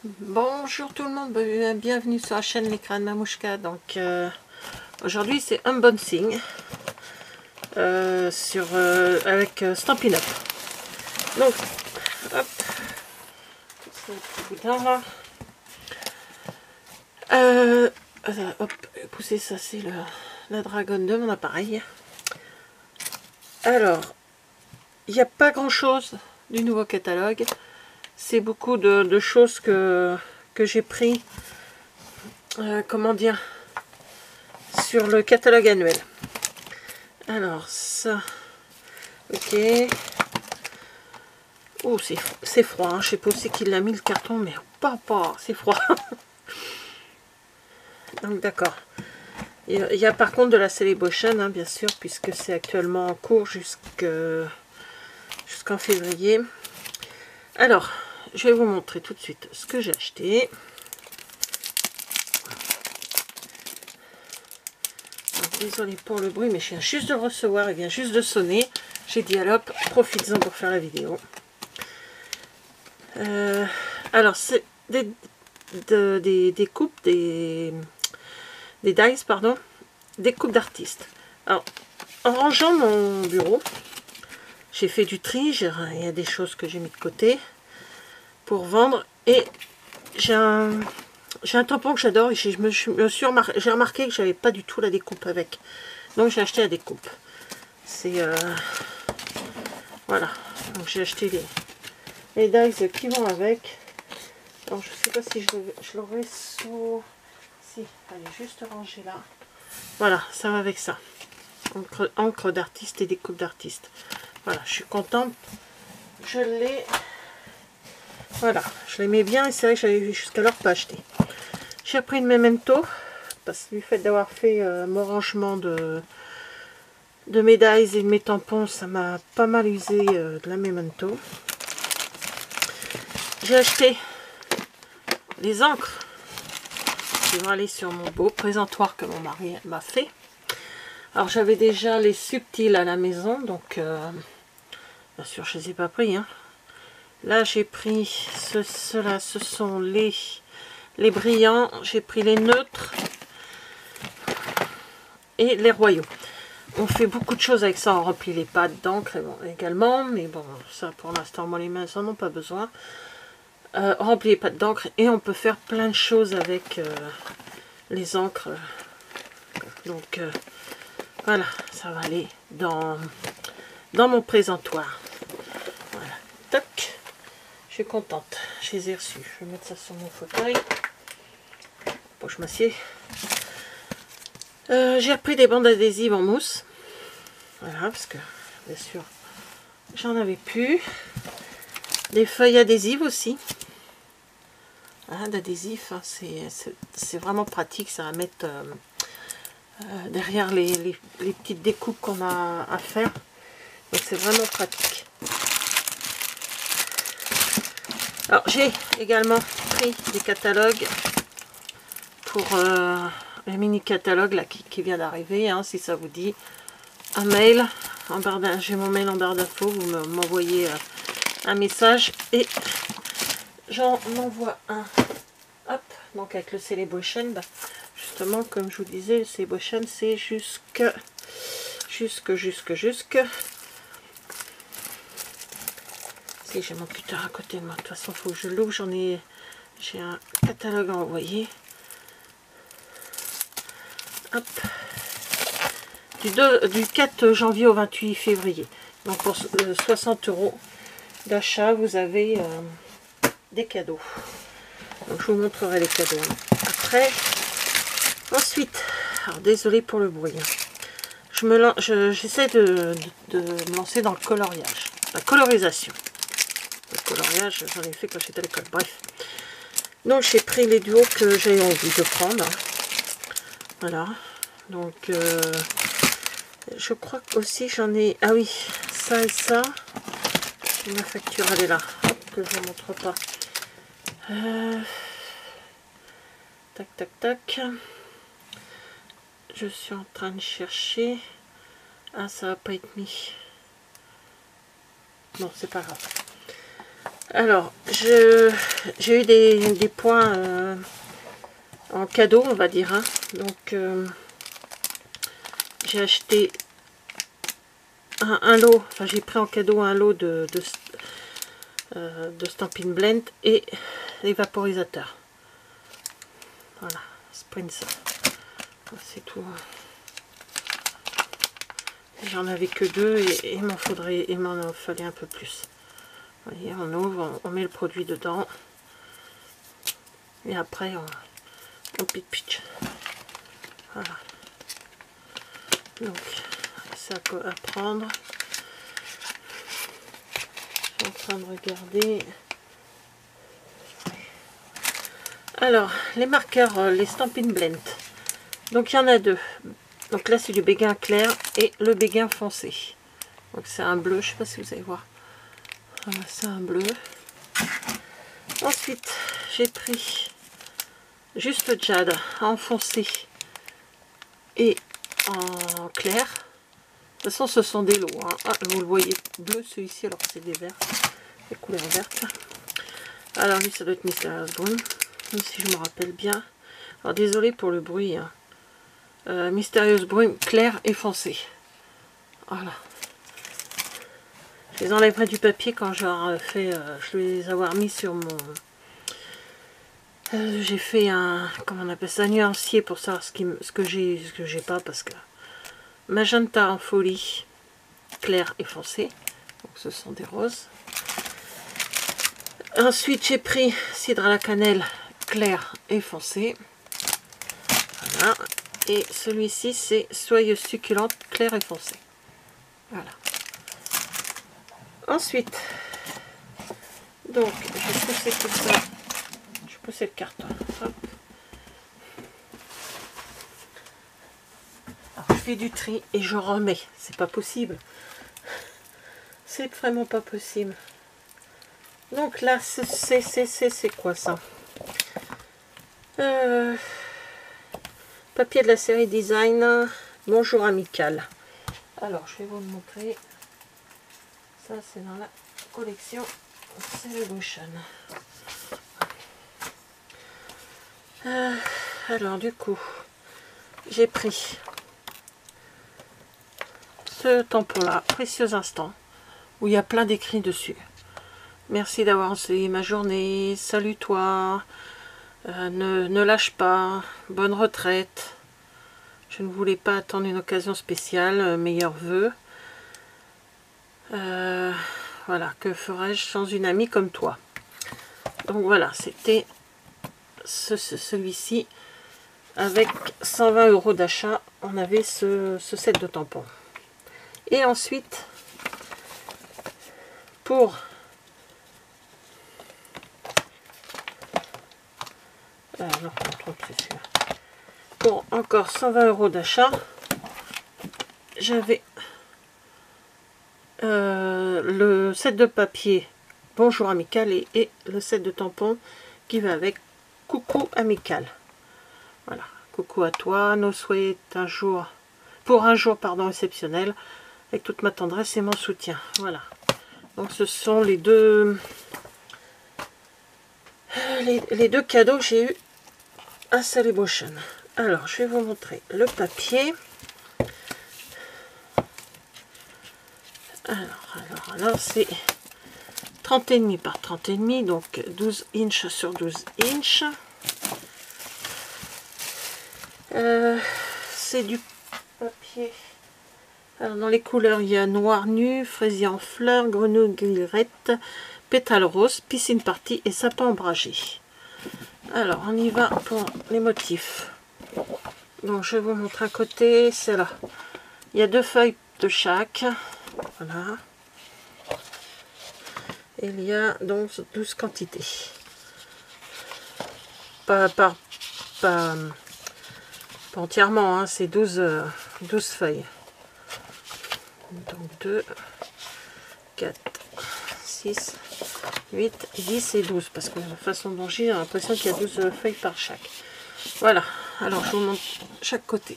Bonjour tout le monde, bienvenue sur la chaîne L'écran de Mamouchka. Donc aujourd'hui c'est unboxing avec Stampin' Up. Donc hop, c'est un petit boudin là. Hop, poussez ça, c'est la Dragon de mon appareil. Alors, il n'y a pas grand chose du nouveau catalogue. C'est beaucoup de choses que j'ai pris, comment dire, sur le catalogue annuel. Alors ça, ok. Oh, c'est froid, hein. Je sais pas aussi qui l'a mis le carton, mais pas, c'est froid. Donc d'accord. Il y a par contre de la Celebration, hein, bien sûr, puisque c'est actuellement en cours jusqu'en février. Alors, je vais vous montrer tout de suite ce que j'ai acheté. Désolée pour le bruit, mais je viens juste de le recevoir, il vient juste de sonner. J'ai dit alors, profites-en pour faire la vidéo. Alors, c'est des coupes, des dies, pardon, des coupes d'artistes. Alors, en rangeant mon bureau, j'ai fait du tri, il y a des choses que j'ai mis de côté pour vendre, et j'ai un tampon que j'adore, et j'ai remarqué que j'avais pas du tout la découpe avec. Donc j'ai acheté la découpe. C'est voilà. Donc j'ai acheté les dies qui vont avec. Alors je sais pas si je l'aurai sous. Si, elle est juste rangée là. Voilà, ça va avec ça. Encre d'artiste et découpe d'artiste. Voilà, je suis contente. Je l'ai. Voilà, je l'aimais bien et c'est vrai que j'avais jusqu'alors pas acheté. J'ai pris une memento parce que du fait d'avoir fait mon rangement de médailles et de mes tampons, ça m'a pas mal usé de la memento. J'ai acheté les encres qui vont aller sur mon beau présentoir que mon mari m'a fait. Alors j'avais déjà les subtils à la maison, donc bien sûr je les ai pas pris, hein. Là j'ai pris ceux-là, ce sont les brillants, j'ai pris les neutres et les royaux. On fait beaucoup de choses avec ça, on remplit les pattes d'encre également, mais bon, ça pour l'instant, moi les mains, ça n'en ont pas besoin. On remplit les pattes d'encre et on peut faire plein de choses avec les encres. Donc voilà, ça va aller dans mon présentoir. Voilà, toc, je suis contente, je les ai reçus. Je vais mettre ça sur mon fauteuil. Bon, je m'assieds. J'ai repris des bandes adhésives en mousse. Voilà, parce que, bien sûr, j'en avais plus. Des feuilles adhésives aussi. Hein, d'adhésif, hein, c'est vraiment pratique. Ça va mettre derrière les petites découpes qu'on a à faire. Donc, c'est vraiment pratique. Alors, j'ai également pris des catalogues pour le mini catalogue là, qui vient d'arriver, hein, si ça vous dit. Un mail, j'ai mon mail en barre d'infos, vous m'envoyez un message et j'en envoie un. Hop, donc avec le Celebration, bah, justement comme je vous disais, le Celebration c'est jusque. Si j'ai mon cutter à côté de moi, de toute façon il faut que je l'ouvre, j'ai un catalogue à envoyer. Hop. Du 4 janvier au 28 février. Donc pour 60 € d'achat, vous avez des cadeaux. Donc je vous montrerai les cadeaux après. Ensuite, alors désolé pour le bruit. J'essaie de me lancer dans le coloriage, la colorisation. Le coloriage, j'en ai fait quand j'étais à l'école. Bref. Donc j'ai pris les duos que j'ai envie de prendre. Voilà. Donc je crois aussi j'en ai. Ah oui, ça et ça. Ma facture elle est là. Hop, que je ne montre pas. Tac tac tac. Je suis en train de chercher. Ah, ça va pas être mis. Non, c'est pas grave. Alors, j'ai eu des points en cadeau, on va dire. Hein. Donc, j'ai acheté un lot, enfin j'ai pris en cadeau un lot de Stampin' Blend et les vaporisateurs. Voilà, Sprints. C'est tout. J'en avais que 2 et il m'en fallait un peu plus. Vous voyez, on ouvre, on met le produit dedans et après on pitch. Voilà. Donc ça à prendre. Je suis en train de regarder. Alors les marqueurs, les Stampin' Blend. Donc il y en a 2. Donc là c'est du béguin clair et le béguin foncé. Donc c'est un bleu, je sais pas si vous allez voir. Voilà, c'est un bleu. Ensuite j'ai pris juste jade en foncé et en clair. De toute façon ce sont des lots. Hein. Ah, vous le voyez bleu celui-ci, alors c'est des verts, des couleurs vertes. Alors lui ça doit être Mysterious Broom, si je me rappelle bien. Alors désolé pour le bruit. Hein. Mysterious Broom clair et foncé. Voilà. Je les enlèverai du papier quand j'aurai fait. Je vais les avoir mis sur mon. J'ai fait un. Comment on appelle ça, un nuancier pour savoir ce que j'ai et ce que j'ai pas, parce que magenta en folie clair et foncé. Donc ce sont des roses. Ensuite j'ai pris cidre à la cannelle clair et foncé. Voilà. Et celui-ci c'est soyeuse succulente clair et foncé. Voilà. Ensuite, donc je vais pousser tout ça. Je vais pousser le carton. Hop. Alors, je fais du tri et je remets. C'est pas possible. C'est vraiment pas possible. Donc là, c'est quoi ça? Papier de la série Design. Bonjour amical. Alors, je vais vous le montrer. Ça, c'est dans la collection Celebration. Alors, du coup, j'ai pris ce tampon-là, Précieux Instant, où il y a plein d'écrits dessus. Merci d'avoir enseigné ma journée. Salut toi. Ne lâche pas. Bonne retraite. Je ne voulais pas attendre une occasion spéciale. Meilleurs vœux. Voilà, que ferais-je sans une amie comme toi? Donc voilà, c'était celui-ci. Avec 120 € d'achat, on avait ce set de tampons. Et ensuite, pour pour encore 120 € d'achat, j'avais le set de papier Bonjour amical et le set de tampons qui va avec Coucou amical. Voilà, coucou à toi, nos souhaits un jour, pour un jour pardon exceptionnel, avec toute ma tendresse et mon soutien. Voilà, donc ce sont les deux cadeaux que j'ai eu à Celebration. Alors je vais vous montrer le papier. Alors c'est 30,5 par 30,5, donc 12 inches sur 12 inches. C'est du papier. Alors dans les couleurs, il y a noir nu, fraisier en fleurs, grenouille grillerette, pétale rose, piscine party et sapin ombragé. Alors on y va pour les motifs. Donc je vais vous montrer à côté, c'est là. Il y a 2 feuilles de chaque. Voilà. Et il y a donc 12 quantités. Pas entièrement, hein, c'est 12 feuilles. Donc 2, 4, 6, 8, 10 et 12. Parce que de la façon dont j'ai l'impression qu'il y a 12 feuilles par chaque. Voilà. Alors je vous montre chaque côté.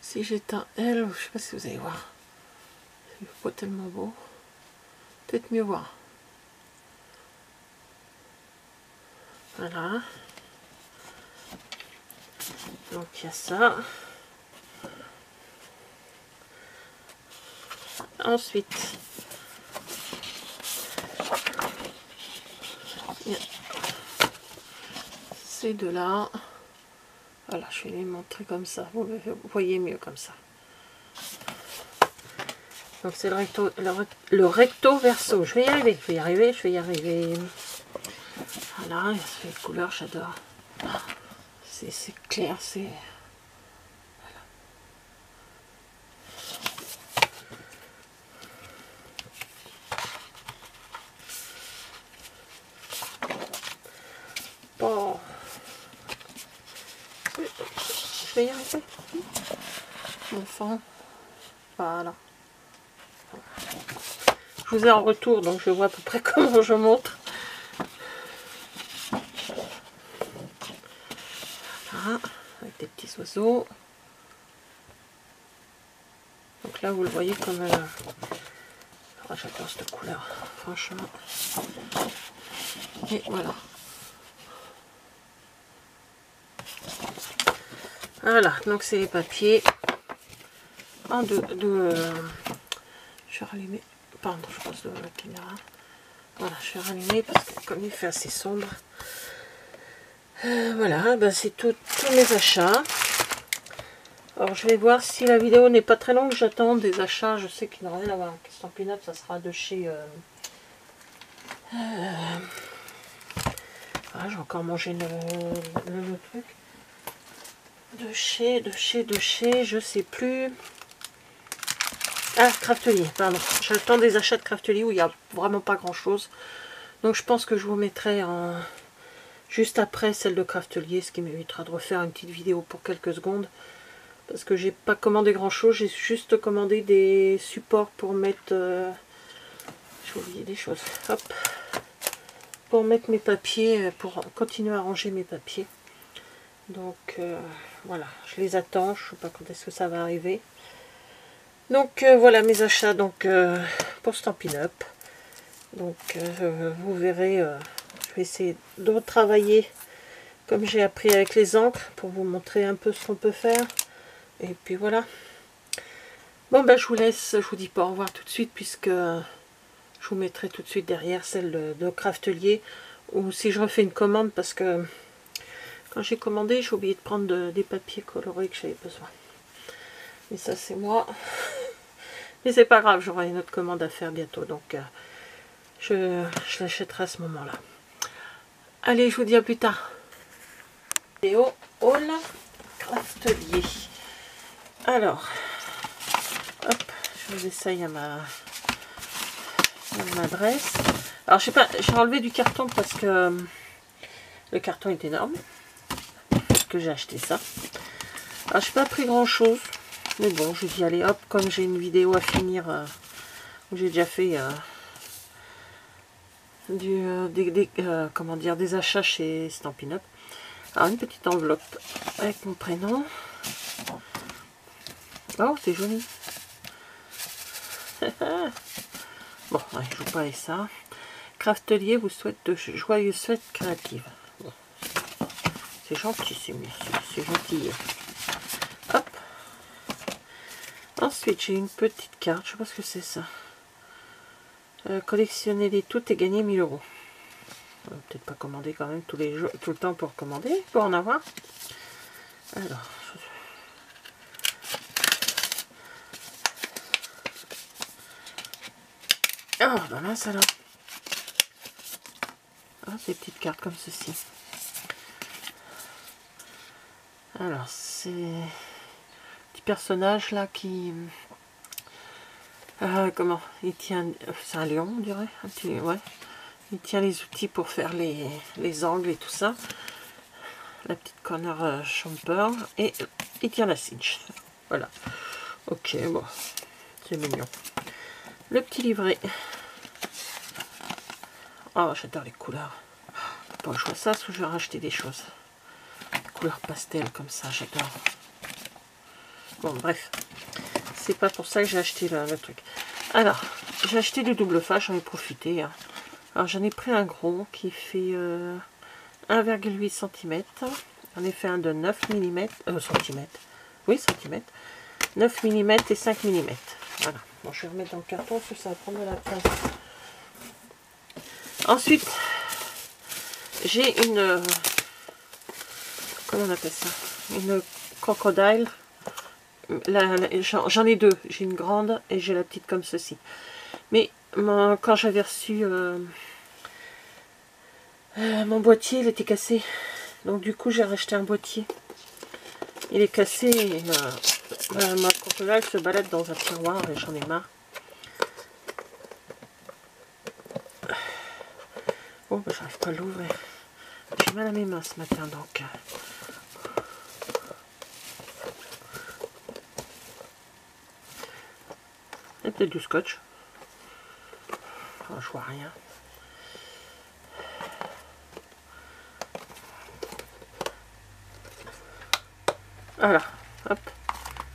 Si j'éteins elle, je sais pas si vous allez voir. C'est pas tellement beau. Peut-être mieux voir. Voilà. Donc il y a ça. Ensuite, il y a ces deux-là. Voilà, je vais les montrer comme ça. Vous voyez mieux comme ça. Donc c'est le recto verso. Je vais y arriver, je vais y arriver, je vais y arriver. Voilà, il y a cette couleur, j'adore. C'est clair, c'est... Bon. Je vais y arriver. Enfin, voilà. Je vous ai en retour, donc je vois à peu près comment je montre. Voilà, avec des petits oiseaux. Donc là, vous le voyez comme... Oh, j'adore cette couleur, franchement. Et voilà. Voilà, donc c'est les papiers. En je vais rallumer. Pardon, je pense de la caméra. Voilà, je vais rallumer parce que comme il fait assez sombre. Voilà, ben c'est tous mes achats. Alors je vais voir si la vidéo n'est pas très longue. J'attends des achats. Je sais qu'il n'y aura rien à voir avec Stampin' Up. Ça sera de chez... Ah, j'ai encore mangé le truc. De chez, je sais plus. Ah, Craftelier, pardon. J'attends des achats de Craftelier où il n'y a vraiment pas grand chose. Donc je pense que je vous mettrai juste après celle de Craftelier, ce qui m'évitera de refaire une petite vidéo pour quelques secondes. Parce que j'ai pas commandé grand chose, j'ai juste commandé des supports pour mettre... j'ai oublié des choses. Hop. Pour mettre mes papiers, pour continuer à ranger mes papiers. Donc voilà, je les attends, je ne sais pas quand est-ce que ça va arriver. Donc voilà mes achats donc pour Stampin' Up. Donc vous verrez, je vais essayer de retravailler comme j'ai appris avec les encres pour vous montrer un peu ce qu'on peut faire. Et puis voilà. Bon ben je vous laisse, je vous dis pas au revoir tout de suite puisque je vous mettrai tout de suite derrière celle de Craftelier, ou si je refais une commande parce que quand j'ai commandé, j'ai oublié de prendre des papiers colorés que j'avais besoin. Mais ça, c'est moi. Mais c'est pas grave, j'aurai une autre commande à faire bientôt. Donc, je l'achèterai à ce moment-là. Allez, je vous dis à plus tard. Vidéo Haul Craftelier. Alors, hop, je vous essaye à ma adresse. Alors, je sais pas, j'ai enlevé du carton parce que le carton est énorme. Que j'ai acheté ça. Alors j'ai pas pris grand chose, mais bon, je vais y aller. Hop, comme j'ai une vidéo à finir où j'ai déjà fait comment dire, des achats chez Stampin' Up. Alors une petite enveloppe avec mon prénom. Oh, c'est joli. Bon, allez, je vous parle de ça. Craftelier vous souhaite de joyeuses fêtes créatives. Bon. C'est gentil, c'est gentil. Hop. Ensuite, j'ai une petite carte. Je sais pas ce que c'est ça. Collectionnez-les toutes et gagnez 1000 €. On va peut-être pas commander quand même tous les jours, tout le temps pour commander, pour en avoir. Alors. Oh, ben là, ça là. Ah, des petites cartes comme ceci. Alors, c'est petit personnage là qui... comment il tient... C'est un lion, on dirait. Ouais. Il tient les outils pour faire les angles et tout ça. La petite corner Chomper. Et il tient la cinch. Voilà. Ok, bon. C'est mignon. Le petit livret. Oh, j'adore les couleurs. Bon, je vois ça, parce que je vais racheter des choses. Couleur pastel comme ça, j'adore. Bon, bref. C'est pas pour ça que j'ai acheté le truc. Alors, j'ai acheté du double face, j'en ai profité. Hein. Alors, j'en ai pris un gros qui fait 1,8 cm. J'en ai fait un de 9 mm, cm. Oui, cm. 9 mm et 5 mm. Voilà. Bon, je vais remettre dans le carton parce que ça va prendre de la place. Ensuite, j'ai une... comment on appelle ça? Une crocodile. J'en ai deux. J'ai une grande et j'ai la petite comme ceci. Mais quand j'avais reçu mon boîtier, il était cassé. Donc du coup, j'ai racheté un boîtier. Il est cassé et ma crocodile se balade dans un tiroir et j'en ai marre. Oh, bah, j'arrive pas à l'ouvrir. J'ai mal à mes mains ce matin, donc... Il y a peut-être du scotch. Oh, je vois rien. Voilà, hop.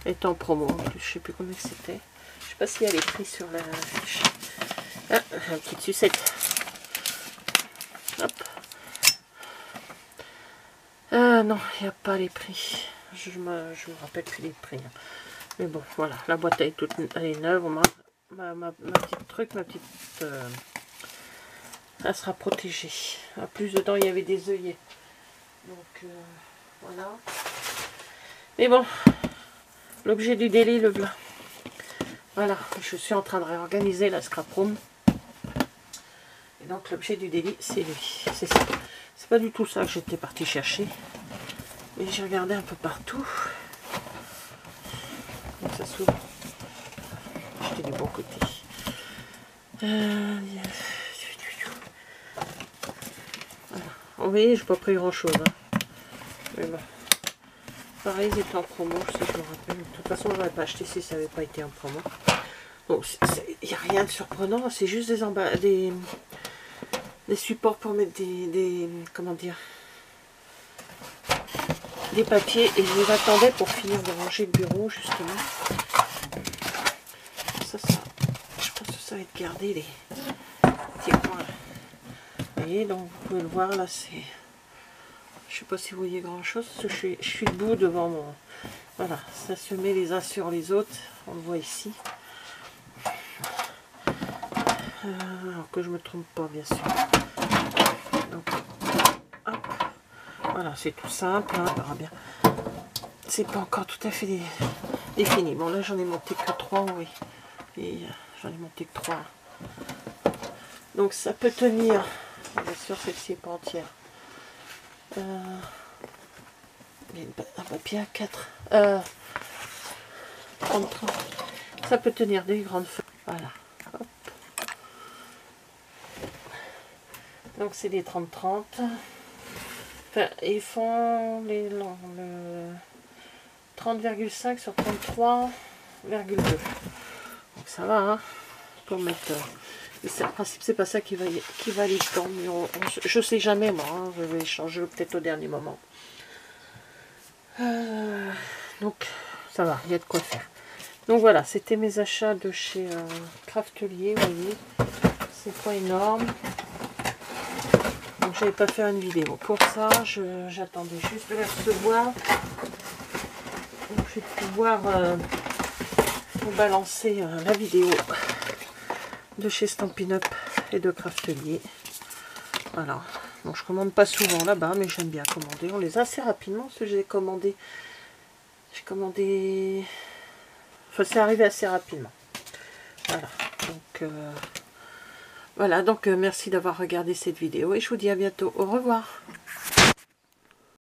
Est en promo. Je sais plus combien c'était. Je sais pas s'il y a les prix sur la fiche. Ah, une petite sucette. Hop. Non, il n'y a pas les prix. Je me rappelle plus les prix. Mais bon, voilà. La boîte elle est toute elle est neuve. Ma petite truc, ma petite... elle sera protégée. En plus, dedans, il y avait des œillets. Donc, voilà. Mais bon, l'objet du délit, le blanc. Voilà, je suis en train de réorganiser la scrap room. Et donc, l'objet du délit, c'est lui. C'est ça. C'est pas du tout ça que j'étais partie chercher. Mais j'ai regardé un peu partout. Donc, ça s'ouvre. J'étais du bon côté. Voilà. Vous voyez, j'ai pas pris grand chose. Hein. Mais bon. Pareil, ils étaient en promo, si je me rappelle. De toute façon, je n'aurais pas acheté si ça n'avait pas été en promo. Donc, il n'y a rien de surprenant. C'est juste des supports pour mettre comment dire, des papiers. Et je les attendais pour finir de ranger le bureau, justement. Ça, je pense que ça va être gardé, les petits coins. Vous voyez, donc vous pouvez le voir, là, c'est... Je sais pas si vous voyez grand chose, parce que je suis debout devant mon... Voilà, ça se met les uns sur les autres, on le voit ici. Alors que je me trompe pas, bien sûr. Donc, hop. Voilà, c'est tout simple, hein, on verra bien. C'est pas encore tout à fait défini. Bon, là, j'en ai monté que 3, oui. Et j'en ai monté que 3. Donc, ça peut tenir. Bien sûr, celle-ci n'est pas entière. Il y a un papier à 4. 30. Ça peut tenir des grandes feuilles. Voilà. Hop. Donc c'est des 30-30. Enfin, ils font le 30,5 sur 33,2. Donc ça va, hein, pour mettre... En principe, c'est pas ça qui va aller dedans. Je sais jamais, moi. Hein, je vais changer peut-être au dernier moment. Donc, ça va, il y a de quoi faire. Donc voilà, c'était mes achats de chez Craftelier, vous voyez. C'est pas énorme. Donc, j'avais pas fait une vidéo. Pour ça, j'attendais juste de les recevoir. Donc, je vais pouvoir vous balancer la vidéo de chez Stampin' Up et de Craftelier. Voilà. Donc je commande pas souvent là-bas, mais j'aime bien commander. On les a assez rapidement, parce que j'ai commandé. Enfin, c'est arrivé assez rapidement. Voilà. Donc, merci d'avoir regardé cette vidéo et je vous dis à bientôt. Au revoir.